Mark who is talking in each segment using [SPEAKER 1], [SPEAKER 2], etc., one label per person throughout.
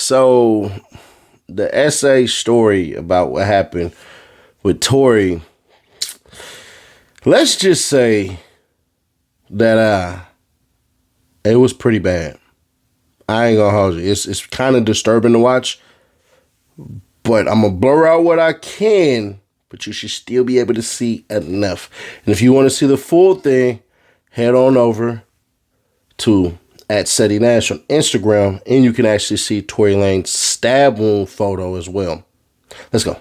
[SPEAKER 1] So the essay story about what happened with Tory, let's just say that it was pretty bad. I ain't gonna hold you. It's kind of disturbing to watch, but I'm gonna blur out what I can. But you should still be able to see enough. And if you want to see the full thing, head on over to @SetiNash on Instagram, and you can actually see Tory Lanez stab wound photo as well. Let's go.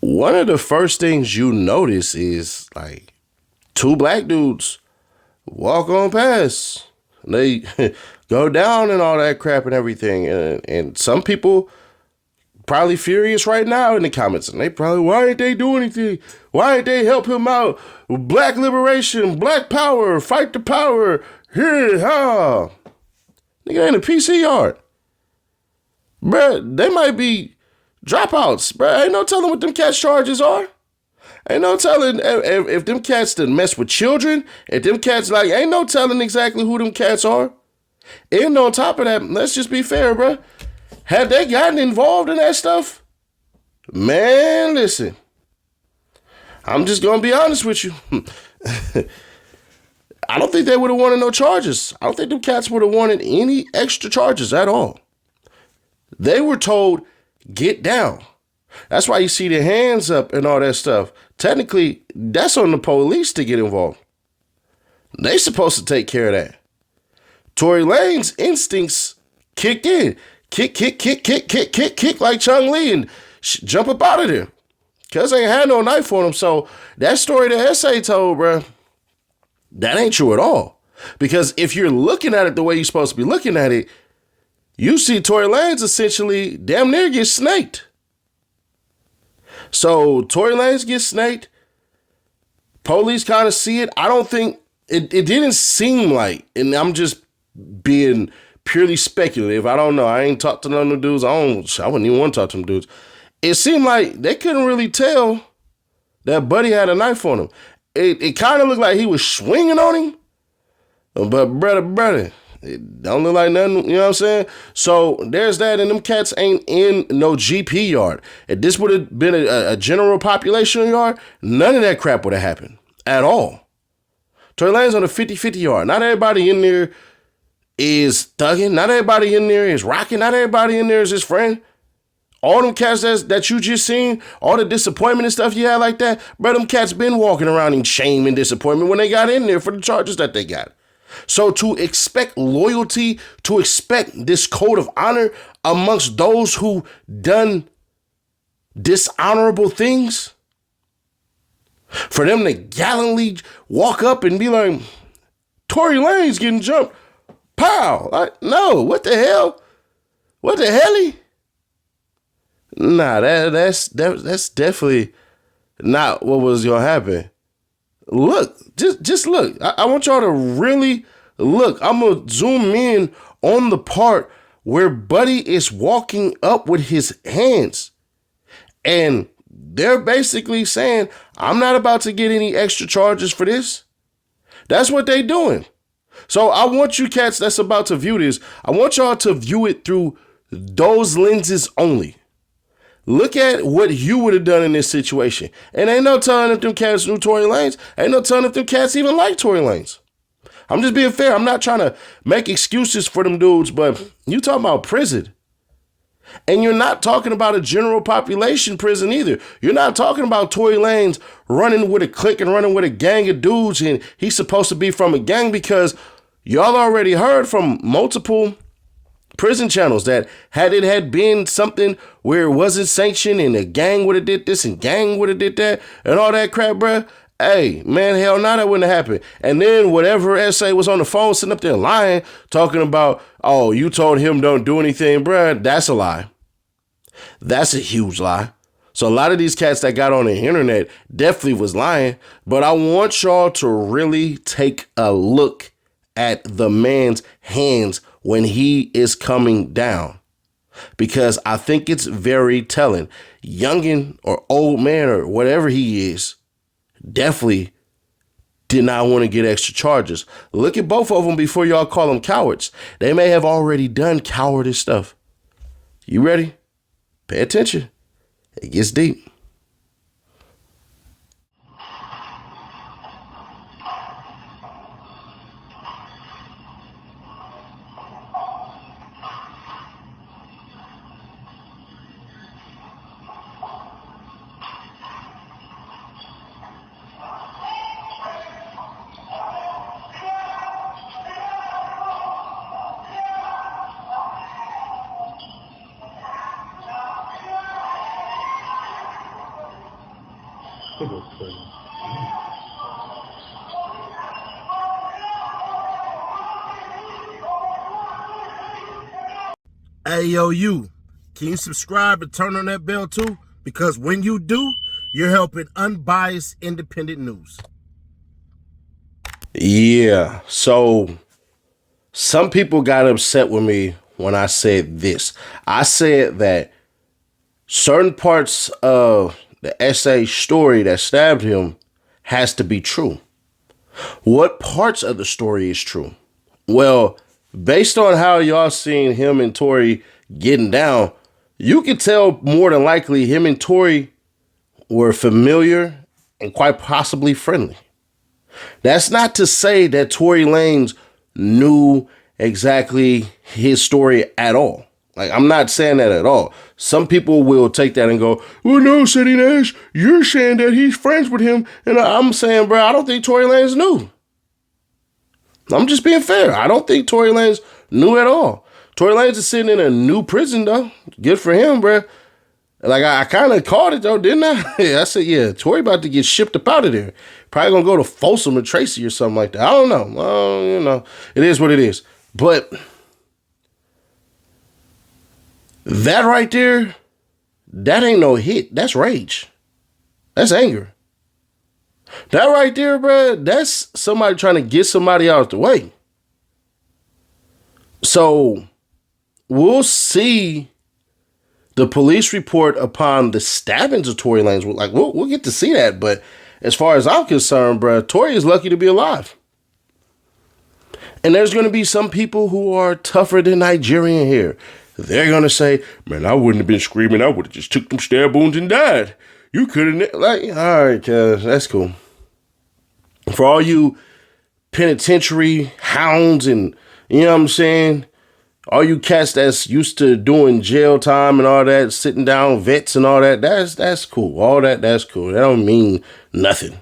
[SPEAKER 1] One of the first things you notice is like two black dudes walk on past. They go down and all that crap and everything. And some people probably furious right now in the comments. And they probably, why ain't they do anything? Why ain't they help him out? Black liberation, black power, fight the power. Here, huh? Nigga ain't a PC yard. Bruh, they might be dropouts, bruh. Ain't no telling what them cats charges are. Ain't no telling if them cats that mess with children, if them cats like, ain't no telling exactly who them cats are. And on top of that, let's just be fair, bruh. Had they gotten involved in that stuff, man, listen, I'm just going to be honest with you. I don't think they would have wanted no charges. I don't think them cats would have wanted any extra charges at all. They were told, get down. That's why you see the hands up and all that stuff. Technically, that's on the police to get involved. They supposed to take care of that. Tory Lanez instincts kicked in. Kick like Chung Lee and jump up out of there. Cuz ain't had no knife on him. So that story the essay told, bruh, that ain't true at all. Because if you're looking at it the way you're supposed to be looking at it, you see Tory Lanez essentially damn near get snaked. So Tory Lanez gets snaked. Police kind of see it. I don't think, it didn't seem like, and I'm just being purely speculative. I don't know. I ain't talked to none of them dudes. I wouldn't even want to talk to them dudes. It seemed like they couldn't really tell that Buddy had a knife on him. It kind of looked like he was swinging on him. But brother, it don't look like nothing, you know what I'm saying? So there's that, and them cats ain't in no GP yard. If this would have been a general population yard, none of that crap would have happened at all. Tory Lanez on a 50-50 yard. Not everybody in there is thugging. Not everybody in there is rocking. Not everybody in there is his friend. All them cats that you just seen, all the disappointment and stuff you had like that, bro, them cats been walking around in shame and disappointment when they got in there for the charges that they got. So to expect loyalty, to expect this code of honor amongst those who done dishonorable things, for them to gallantly walk up and be like, Tory Lanez getting jumped, pow, like, no, what the hell? What the hell? Nah, that's definitely not what was gonna happen. Look, just look. I want y'all to really look. I'm gonna zoom in on the part where Buddy is walking up with his hands, and they're basically saying, I'm not about to get any extra charges for this. That's what they doing. So I want you cats that's about to view this, I want y'all to view it through those lenses only. Look at what you would have done in this situation. And ain't no telling if them cats knew Tory Lanez. Ain't no telling if them cats even like Tory Lanez. I'm just being fair. I'm not trying to make excuses for them dudes, but you talking about prison. And you're not talking about a general population prison either. You're not talking about Tory Lanez running with a clique and running with a gang of dudes, and he's supposed to be from a gang, because y'all already heard from multiple prison channels that had it had been something where it wasn't sanctioned and a gang would have did this and gang would have did that and all that crap, bruh. Hey, man, hell no, that wouldn't have happened. And then whatever essay was on the phone sitting up there lying, talking about, oh, you told him don't do anything, bruh, that's a lie. That's a huge lie. So a lot of these cats that got on the internet definitely was lying. But I want y'all to really take a look at the man's hands when he is coming down. Because I think it's very telling. Youngin or old man or whatever he is, definitely did not want to get extra charges. Look at both of them before y'all call them cowards. They may have already done cowardice stuff. You ready? Pay attention. It gets deep.
[SPEAKER 2] Hey, yo, can you subscribe and turn on that bell too? Because when you do, you're helping unbiased, independent news.
[SPEAKER 1] Yeah, so some people got upset with me when I said this. I said that certain parts of the essay story that stabbed him has to be true. What parts of the story is true? Well, based on how y'all seen him and Tory getting down, you could tell more than likely him and Tory were familiar and quite possibly friendly. That's not to say that Tory Lanez knew exactly his story at all. Like, I'm not saying that at all. Some people will take that and go, well, no, City Nash, you're saying that he's friends with him. And I'm saying, bro, I don't think Tory Lanez knew. I'm just being fair. I don't think Tory Lanez knew at all. Tory Lanez is sitting in a new prison, though. Good for him, bro. Like, I kind of called it, though, didn't I? I said, yeah, Tory about to get shipped up out of there. Probably going to go to Folsom or Tracy or something like that. I don't know. Well, it is what it is. But that right there, that ain't no hit. That's rage. That's anger. That right there, bro, that's somebody trying to get somebody out of the way. So we'll see the police report upon the stabbings of Tory Lanez. Like, we'll get to see that. But as far as I'm concerned, bro, Tory is lucky to be alive. And there's going to be some people who are tougher than Nigerian here. They're going to say, man, I wouldn't have been screaming. I would have just took them stab wounds and died. You couldn't, like, all right, cuz, that's cool. For all you penitentiary hounds and, you know what I'm saying, all you cats that's used to doing jail time and all that, sitting down vets and all that, that's cool. All that's cool. That don't mean nothing.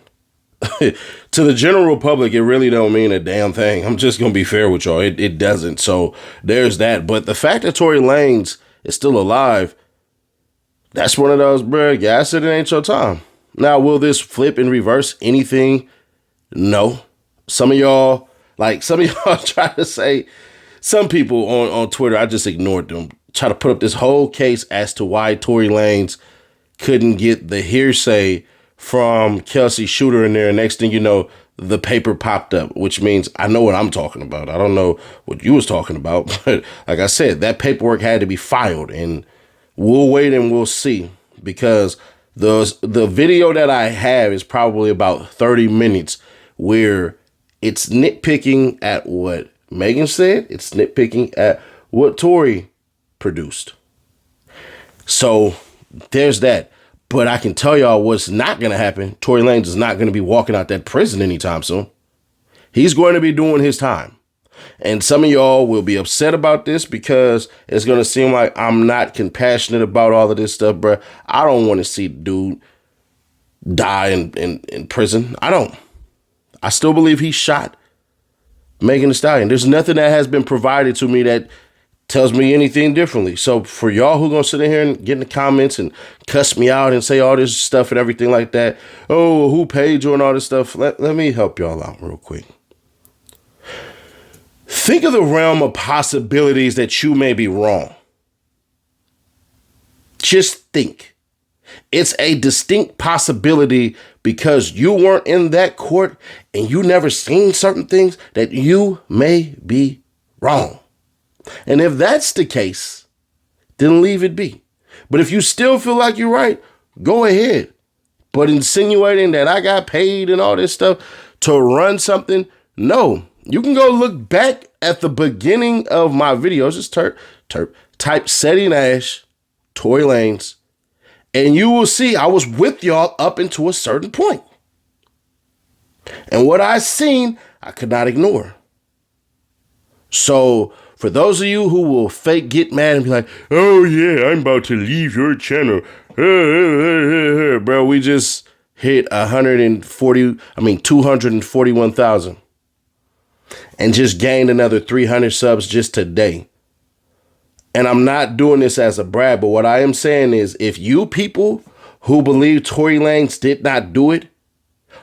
[SPEAKER 1] To the general public, it really don't mean a damn thing. I'm just going to be fair with y'all. It doesn't. So there's that. But the fact that Tory Lanez is still alive, that's one of those, bro, gas it ain't your time. Now, will this flip and reverse anything? No. Some of y'all try to say, some people on Twitter, I just ignored them, try to put up this whole case as to why Tory Lanez couldn't get the hearsay from Kelsey Shooter in there. Next thing you know, the paper popped up, which means I know what I'm talking about. I don't know what you was talking about. But like I said, that paperwork had to be filed, and we'll wait and we'll see, because the video that I have is probably about 30 minutes where it's nitpicking at what Megan said. It's nitpicking at what Tory produced. So there's that. But I can tell y'all what's not going to happen. Tory Lanez is not going to be walking out that prison anytime soon. He's going to be doing his time. And some of y'all will be upset about this because it's going to seem like I'm not compassionate about all of this stuff, bro. I don't want to see the dude die in prison. I don't. I still believe he shot Megan Thee Stallion. There's nothing that has been provided to me that tells me anything differently. So for y'all who gonna sit in here and get in the comments and cuss me out and say all this stuff and everything like that, oh, who paid you and all this stuff, let me help y'all out real quick. Think of the realm of possibilities that you may be wrong. Just think. It's a distinct possibility because you weren't in that court and you never seen certain things that you may be wrong. And if that's the case, then leave it be. But if you still feel like you're right, go ahead. But insinuating that I got paid and all this stuff to run something, no. You can go look back at the beginning of my videos. Just type Setting Ash, Tory Lanez, and you will see I was with y'all up until a certain point. And what I seen, I could not ignore. So for those of you who will fake get mad and be like, oh yeah, I'm about to leave your channel. Bro, we just hit 241,000 and just gained another 300 subs just today. And I'm not doing this as a brag, but what I am saying is if you people who believe Tory Lanez did not do it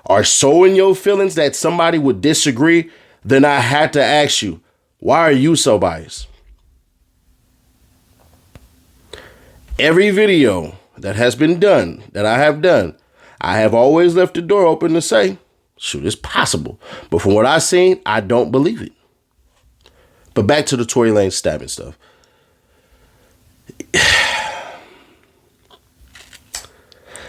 [SPEAKER 1] are so in your feelings that somebody would disagree, then I had to ask you, why are you so biased? Every video that has been done, that I have done, I have always left the door open to say, shoot, it's possible. But from what I've seen, I don't believe it. But back to the Tory Lanez stabbing stuff.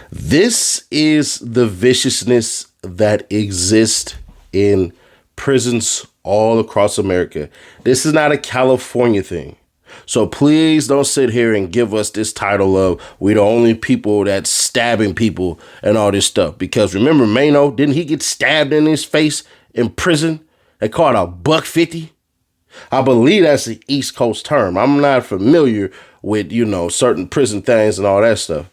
[SPEAKER 1] This is the viciousness that exists in prisons all across America. This is not a California thing. So please don't sit here and give us this title of we the only people that's stabbing people and all this stuff. Because remember, Mano, didn't he get stabbed in his face in prison? They call it a $150. I believe that's the East Coast term. I'm not familiar with, certain prison things and all that stuff.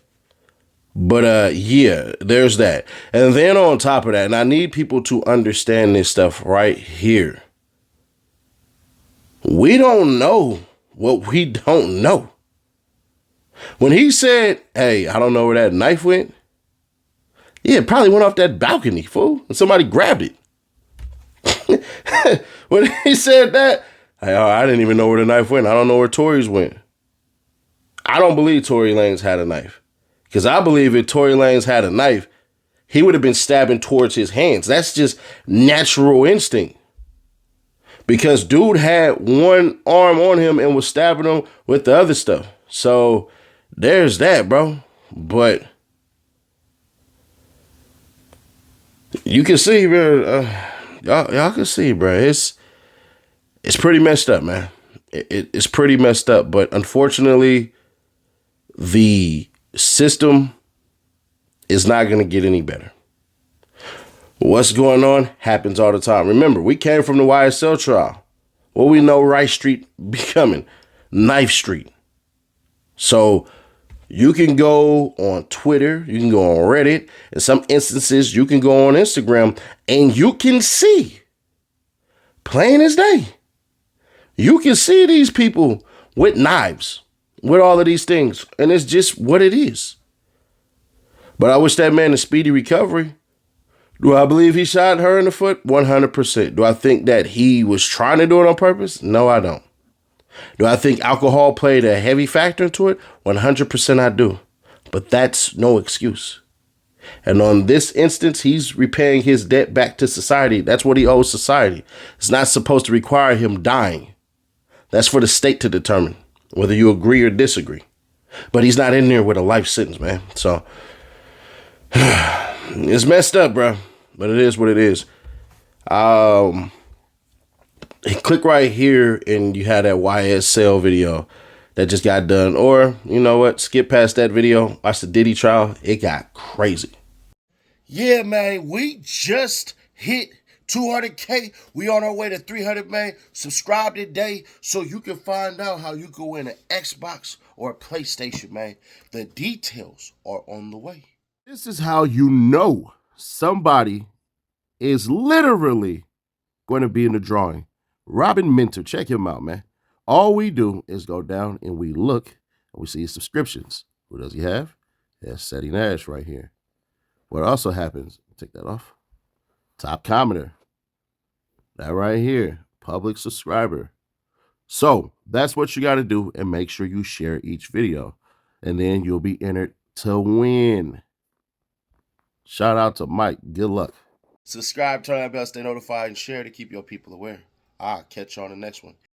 [SPEAKER 1] But yeah, there's that. And then on top of that, and I need people to understand this stuff right here. We don't know what we don't know. When he said, hey, I don't know where that knife went. Yeah, it probably went off that balcony, fool. And somebody grabbed it. When he said that, I didn't even know where the knife went. I don't know where Tory's went. I don't believe Tory Lanez had a knife. Because I believe if Tory Lanez had a knife, he would have been stabbing towards his hands. That's just natural instinct. Because dude had one arm on him and was stabbing him with the other stuff. So there's that, bro. But you can see, bro. Y'all can see, bro. It's pretty messed up, man. It's pretty messed up. But unfortunately, the system is not going to get any better. What's going on happens all the time. Remember, we came from the YSL trial. What we know Rice Street becoming Knife Street. So you can go on Twitter, you can go on Reddit, in some instances you can go on Instagram, and you can see, plain as day, you can see these people with knives, with all of these things, and it's just what it is. But I wish that man a speedy recovery. Do I believe he shot her in the foot? 100%. Do I think that he was trying to do it on purpose? No, I don't. Do I think alcohol played a heavy factor into it? 100% I do. But that's no excuse. And on this instance, he's repaying his debt back to society. That's what he owes society. It's not supposed to require him dying. That's for the state to determine whether you agree or disagree. But he's not in there with a life sentence, man. So it's messed up, bro. But it is what it is. Click right here and you had that YSL video that just got done. Or, you know what? Skip past that video. Watch the Diddy trial. It got crazy.
[SPEAKER 2] Yeah, man. We just hit 200K. We on our way to 300, man. Subscribe today so you can find out how you can win an Xbox or a PlayStation, man. The details are on the way.
[SPEAKER 1] This is how you know somebody is literally going to be in the drawing. Robin Minter, check him out, man. All we do is go down and we look and we see his subscriptions. Who does he have? He has Seti Nash right here. What also happens, take that off. Top commenter. That right here, public subscriber. So that's what you got to do, and make sure you share each video, and then you'll be entered to win. Shout out to Mike. Good luck.
[SPEAKER 2] Subscribe, turn that bell, stay notified, and share to keep your people aware. I'll catch you on the next one.